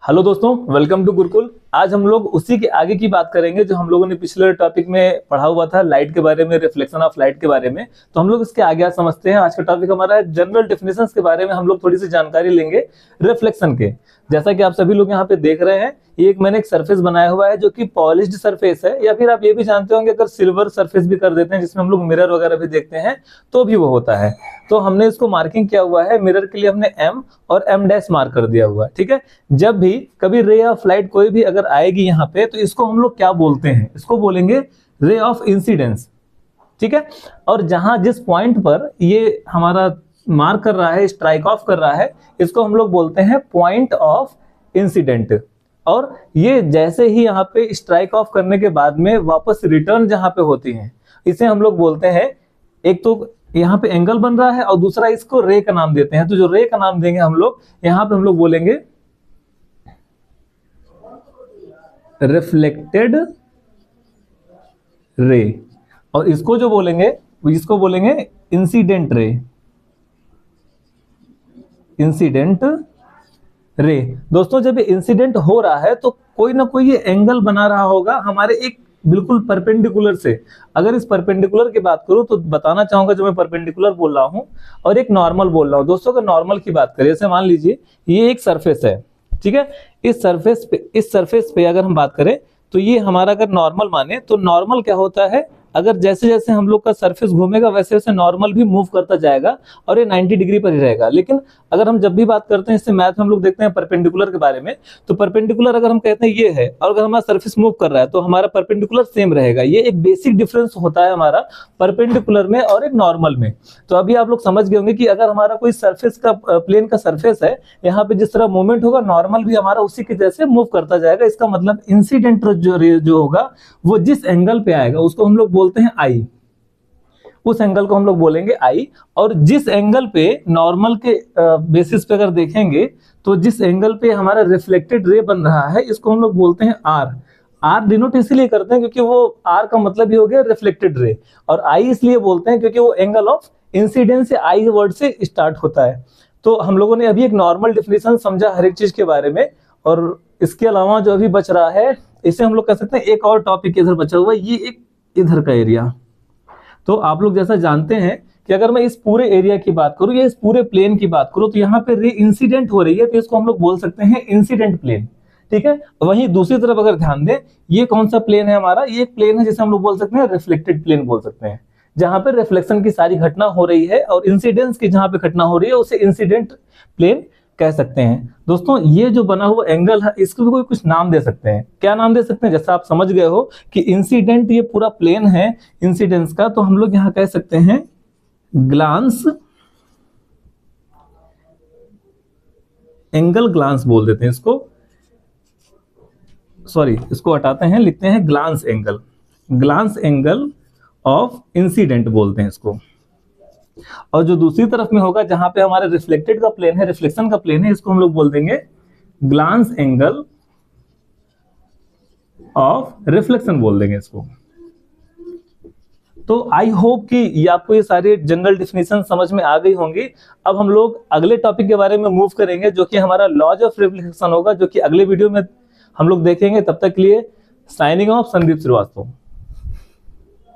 Hello दोस्तों, welcome to Gurukul. आज हम लोग उसी के आगे की बात करेंगे जो हम लोगों ने पिछले टॉपिक में पढ़ा हुआ था, लाइट के बारे में, रिफ्लेक्शन ऑफ लाइट के बारे में। तो हम लोग इसके आगे आज समझते हैं। आज का टॉपिक हमारा है जनरल डेफिनेशंस के बारे में। हम लोग थोड़ी सी जानकारी लेंगे रिफ्लेक्शन के। जैसा कि आप सभी लोग यहाँ पे देख रहे हैं, ये मैंने एक सरफेस बनाया हुआ है जो कि पॉलिश्ड सरफेस है, या फिर आप ये भी जानते होंगे अगर सिल्वर सरफेस भी कर देते हैं जिसमें हम लोग मिरर वगैरह भी देखते हैं तो भी वो होता है। तो हमने इसको मार्किंग किया हुआ है, मिरर के लिए हमने M और M डैश मार्क कर दिया हुआ है। ठीक है, जब भी कभी रे ऑफ लाइट कोई भी अगर आएगी यहाँ पे तो इसको हम लोग क्या बोलते हैं, इसको बोलेंगे रे ऑफ इंसिडेंस। ठीक है, और जहां जिस पॉइंट पर ये हमारा मार्क कर रहा है, स्ट्राइक ऑफ कर रहा है, इसको हम लोग बोलते हैं पॉइंट ऑफ इंसिडेंट। और ये जैसे ही यहाँ पे स्ट्राइक ऑफ करने के बाद में वापस रिटर्न जहां पे होती है, इसे हम लोग बोलते हैं, एक तो यहाँ पे एंगल बन रहा है और दूसरा इसको रे का नाम देते हैं। तो जो रे का नाम देंगे हम लोग, यहाँ पे हम लोग बोलेंगे रिफ्लेक्टेड रे, और इसको जो बोलेंगे इसको बोलेंगे इंसिडेंट रे। इंसिडेंट रे दोस्तों, जब ये इंसिडेंट हो रहा है तो कोई ना कोई ये एंगल बना रहा होगा हमारे एक बिल्कुल परपेंडिकुलर से। अगर इस परपेंडिकुलर की बात करूं तो बताना चाहूंगा, जो मैं परपेंडिकुलर बोल रहा हूं और एक नॉर्मल बोल रहा हूं। दोस्तों अगर नॉर्मल की बात करें, जैसे मान लीजिए ये एक सरफेस है, ठीक है, इस सरफेस पे अगर हम बात करें तो ये हमारा अगर नॉर्मल माने तो नॉर्मल क्या होता है, अगर जैसे जैसे हम लोग का सरफेस घूमेगा वैसे वैसे नॉर्मल भी मूव करता जाएगा और ये 90 डिग्री पर ही रहेगा। लेकिन अगर हम जब भी बात करते हैं, इससे मैथ में हम लोग देखते हैं परपेंडिकुलर के बारे में, तो परपेंडिकुलर अगर हम कहते हैं ये है और अगर हमारा सरफेस मूव कर रहा है तो हमारा परपेंडिकुलर सेम रहेगा। ये एक बेसिक डिफरेंस होता है हमारा परपेंडिकुलर में और एक नॉर्मल में। तो अभी आप लोग समझ गए होंगे कि अगर हमारा कोई सरफेस का प्लेन का सरफेस है, यहाँ पे जिस तरह मूवमेंट होगा नॉर्मल भी हमारा उसी के जैसे मूव करता जाएगा। इसका मतलब इंसिडेंट जो होगा वो जिस एंगल पे आएगा उसको हम लोग बोलते हैं आई, उस एंगल को हम लोग बोलेंगे आई। और जिस एंगल पे नॉर्मल के बेसिस पे अगर देखेंगे तो जिस एंगल पे हमारा रिफ्लेक्टेड रे बन रहा है इसको हम लोग बोलते हैं आर। आर डिनोट इसलिए करते हैं क्योंकि वो आर का मतलब ही हो गया रिफ्लेक्टेड रे, और आई इसलिए बोलते हैं क्योंकि वो एंगल ऑफ इंसिडेंस से आई वर्ड से स्टार्ट होता है। तो हम लोगों ने अभी एक नॉर्मल डिफिनेशन समझा हर एक चीज के बारे में, और इसके अलावा जो अभी बच रहा है इसे हम लोग कह सकते हैं एक और टॉपिक इधर बचा हुआ है, ये एक इधर का एरिया। तो आप लोग जैसा जानते हैं कि अगर मैं इस पूरे एरिया की बात करूं या इस पूरे प्लेन की बात करूं तो यहाँ पे रे इंसिडेंट हो रही है, तो इसको हम लोग बोल सकते हैं इंसिडेंट प्लेन। ठीक है, वहीं दूसरी तरफ अगर ध्यान दें, ये कौन सा प्लेन है हमारा, ये एक प्लेन है जिसे हम लोग बोल सकते हैं रिफ्लेक्टेड प्लेन बोल सकते हैं, जहां पे रिफ्लेक्शन की सारी घटना हो रही है और इंसिडेंस की जहां पे घटना हो रही है उसे इंसिडेंट प्लेन कह सकते हैं। दोस्तों ये जो बना हुआ एंगल है इसको भी कोई कुछ नाम दे सकते हैं। क्या नाम दे सकते हैं, जैसा आप समझ गए हो कि इंसिडेंट ये पूरा प्लेन है इंसिडेंस का, तो हम लोग यहां कह सकते हैं ग्लांस एंगल, ग्लांस बोल देते हैं इसको, सॉरी इसको हटाते हैं, लिखते हैं glance angle, glance angle of incident बोलते हैं इसको। और जो दूसरी तरफ में होगा जहां पे हमारे रिफ्लेक्टेड का प्लेन है, रिफ्लेक्शन का प्लेन है, इसको हम लोग बोल देंगे ग्लांस एंगल ऑफ रिफ्लेक्शन बोल देंगे इसको। तो आई होप कि ये आपको ये सारे जनरल डेफिनेशन समझ में आ गई होंगी। अब हम लोग अगले टॉपिक के बारे में मूव करेंगे जो कि हमारा लॉज ऑफ रिफ्लेक्शन होगा, जो कि अगले वीडियो में हम लोग देखेंगे। तब तक के लिए साइनिंग ऑफ, संदीप श्रीवास्तव।